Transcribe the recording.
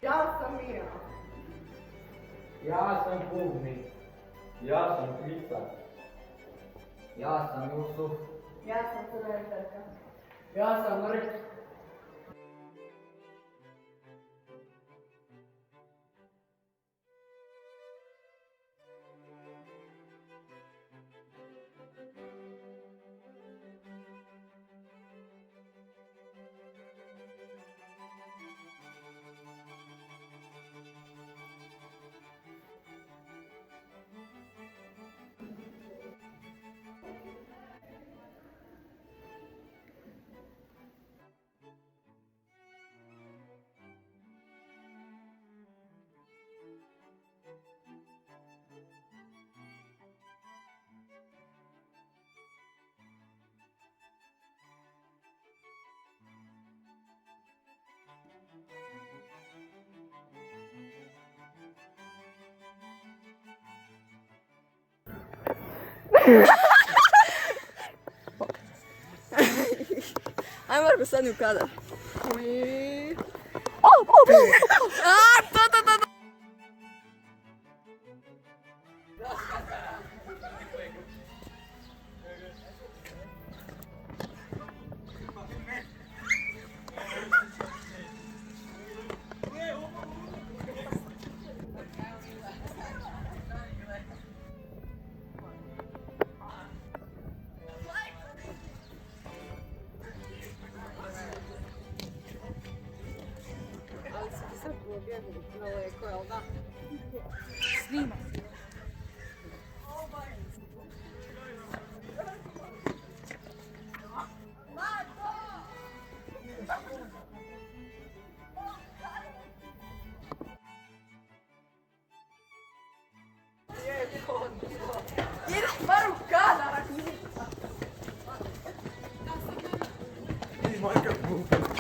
Ja sam Mija. Ja sam Pugni. Ja sam Klica. Ja sam Jusuf. Ja sam Crvenperka. Ja sam Mrk. Ajmo Marko, stani u kadar. Snima. Ideš bar u kadar. Majka Pugni.